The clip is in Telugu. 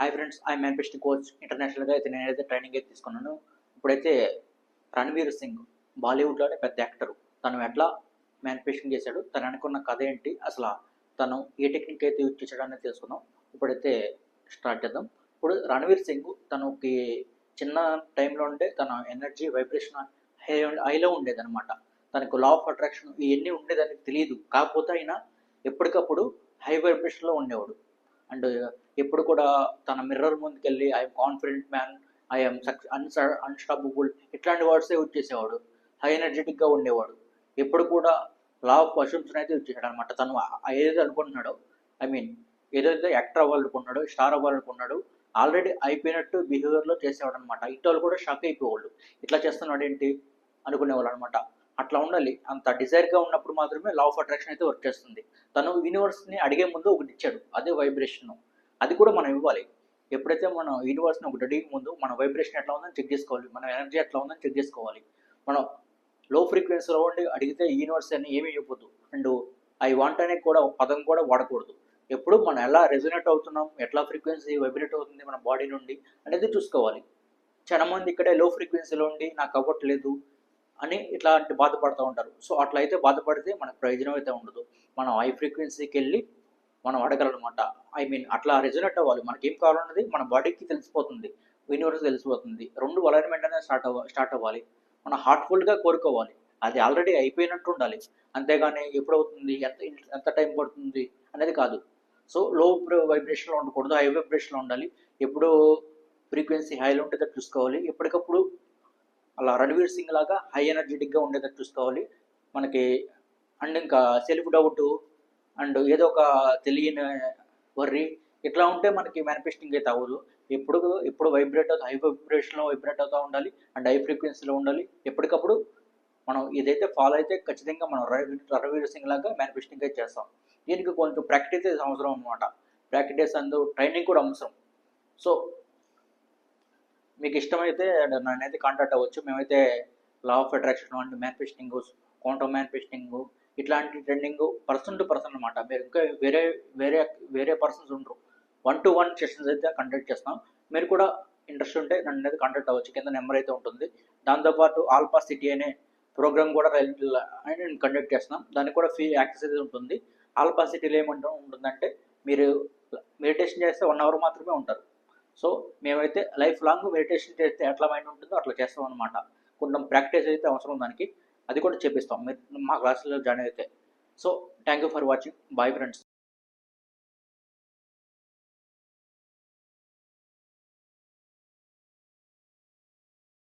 Hi friends, I manifesting coach. ఇంటర్నేషనల్గా అయితే నేనైతే ట్రైనింగ్ అయితే తీసుకున్నాను. ఇప్పుడైతే రణవీర్ సింగ్ బాలీవుడ్లోనే పెద్ద యాక్టరు. తను ఎట్లా మేనిఫెస్టింగ్ చేశాడు, తను అనుకున్న కథ ఏంటి, అసలు తను ఏ టెక్నిక్ అయితే యూజ్ చేశాడు అనేది తెలుసుకుందాం. ఇప్పుడైతే స్టార్ట్ చేద్దాం. ఇప్పుడు రణవీర్ సింగ్ తనకి చిన్న టైంలో ఉండే తన ఎనర్జీ వైబ్రేషన్ హైలో ఉండేదన్నమాట. తనకు లా ఆఫ్ అట్రాక్షన్ ఇవన్నీ ఉండేదానికి తెలియదు. కాకపోతే అయినా ఎప్పటికప్పుడు హై వైబ్రేషన్లో ఉండేవాడు. అండ్ ఎప్పుడు కూడా తన మిర్రర్ ముందుకెళ్ళి I'm confident man, I'm unstoppable ఇట్లాంటి వర్డ్సే యూజ్ చేసేవాడు. హై ఎనర్జెటిక్గా ఉండేవాడు. ఎప్పుడు కూడా లా ఆఫ్ అసంప్షన్ అయితే యూజ్ చేశాడు అనమాట. తను ఏదైతే అనుకుంటున్నాడో, ఐ మీన్ ఏదైతే యాక్టర్ అవ్వాలనుకున్నాడో, స్టార్ అవ్వాలనుకున్నాడో ఆల్రెడీ అయిపోయినట్టు బిహేవియర్లో చేసేవాడు అనమాట. ఇటు కూడా షాక్ అయిపోయేవాళ్ళు. ఇట్లా చేస్తున్నాడు ఏంటి అనుకునేవాళ్ళు అనమాట. అట్లా ఉండాలి. అంత డిజైర్గా ఉన్నప్పుడు మాత్రమే లా ఆఫ్ అట్రాక్షన్ అయితే వర్క్ చేస్తుంది. తను యూనివర్స్ని అడిగే ముందు ఒకటి ఇచ్చాడు, అదే వైబ్రేషన్. అది కూడా మనం ఇవ్వాలి. ఎప్పుడైతే మనం యూనివర్స్ని ఒకటి అడిగే ముందు మన వైబ్రేషన్ ఎట్లా ఉందని చెక్ చేసుకోవాలి, మన ఎనర్జీ ఎట్లా ఉందని చెక్ చేసుకోవాలి. మనం లో ఫ్రీక్వెన్సీలో ఉండి అడిగితే యూనివర్స్ అని ఏమీ ఇవ్వద్దు. అండ్ ఐ వాంట్ అనే కూడా పదం కూడా వాడకూడదు. ఎప్పుడు మనం ఎలా రెజొనేట్ అవుతున్నాం, ఎట్లా ఫ్రీక్వెన్సీ వైబ్రేట్ అవుతుంది మన బాడీ నుండి అనేది చూసుకోవాలి. చాలా మంది ఇక్కడే లో ఫ్రీక్వెన్సీలో ఉండి నాకు అవ్వట్లేదు అని ఇట్లాంటి బాధపడుతూ ఉంటారు. సో అట్లా అయితే బాధపడితే మనకు ప్రయోజనం అయితే ఉండదు. మనం హై ఫ్రీక్వెన్సీకి వెళ్ళి మనం అడగాలన్నమాట. ఐ మీన్ అట్లా రెజొనేట్ అవ్వాలి. మనకి ఏం కావాలన్నది మన బాడీకి తెలిసిపోతుంది, యూనివర్స్ తెలిసిపోతుంది. రెండు అలైన్మెంట్ అనేది స్టార్ట్ అవ్వాలి. మనం హార్ట్ఫుల్గా కోరుకోవాలి. అది ఆల్రెడీ అయిపోయినట్టు ఉండాలి. అంతేగాని ఎప్పుడవుతుంది, ఎంత ఎంత టైం పడుతుంది అనేది కాదు. సో లో వైబ్రేషన్లో ఉండకూడదు, హై వైబ్రేషన్లో ఉండాలి. ఎప్పుడు ఫ్రీక్వెన్సీ హైలో ఉండేటట్టు చూసుకోవాలి. ఎప్పటికప్పుడు అలా రణవీర్ సింగ్ లాగా హై ఎనర్జెటిక్గా ఉండేటట్టు చూసుకోవాలి మనకి. అండ్ ఇంకా సెల్ఫ్ డౌట్ అండ్ ఏదో ఒక తెలియని వర్రీ ఇట్లా ఉంటే మనకి మేనిఫెస్టింగ్ అయితే అవ్వదు. ఎప్పుడు ఎప్పుడు వైబ్రేట్ అవుతుంది, హై వైబ్రేషన్లో వైబ్రేట్ అవుతూ ఉండాలి అండ్ హై ఫ్రీక్వెన్సీలో ఉండాలి. ఎప్పటికప్పుడు మనం ఇదైతే ఫాలో అయితే ఖచ్చితంగా మనం రణవీర్ సింగ్ లాగా మేనిఫెస్టింగ్ అయితే చేస్తాం. దీనికి కొంచెం ప్రాక్టీస్ అవసరం అనమాట. ప్రాక్టీస్ అండ్ ట్రైనింగ్ కూడా అవసరం. సో మీకు ఇష్టమైతే నన్నైతే కాంటాక్ట్ అవ్వచ్చు. మేమైతే law of attraction and manifesting, quantum manifesting ఇట్లాంటి ట్రెండింగ్ పర్సన్ టు పర్సన్ అనమాట. మీరు ఇంకా వేరే వేరే వేరే పర్సన్స్ ఉండరు. 1-to-1 సెషన్స్ అయితే కండక్ట్ చేస్తాం. మీరు కూడా ఇంట్రెస్ట్ ఉంటే నన్ను అయితే కాంటాక్ట్ అవ్వచ్చు. కింద నెంబర్ అయితే ఉంటుంది. దాంతోపాటు ఆల్ఫా సిటీ అనే ప్రోగ్రామ్ కూడా నేను కండక్ట్ చేస్తున్నాం. దానికి కూడా ఫ్రీ యాక్సెస్ అయితే ఉంటుంది. ఆల్ఫా సిటీలో ఉంటుందంటే మీరు మెడిటేషన్ చేస్తే 1 hour మాత్రమే ఉంటారు. సో మేమైతే లైఫ్ లాంగ్ మెడిటేషన్ చేస్తే ఎట్లా మైండ్ ఉంటుందో అట్లా చేస్తాం అనమాట. కొంచెం ప్రాక్టీస్ అయితే అవసరం దానికి. అది కూడా చేపిస్తాం మీరు మా క్లాసులో జాయిన్ అయితే. So thank you for watching. Bye friends.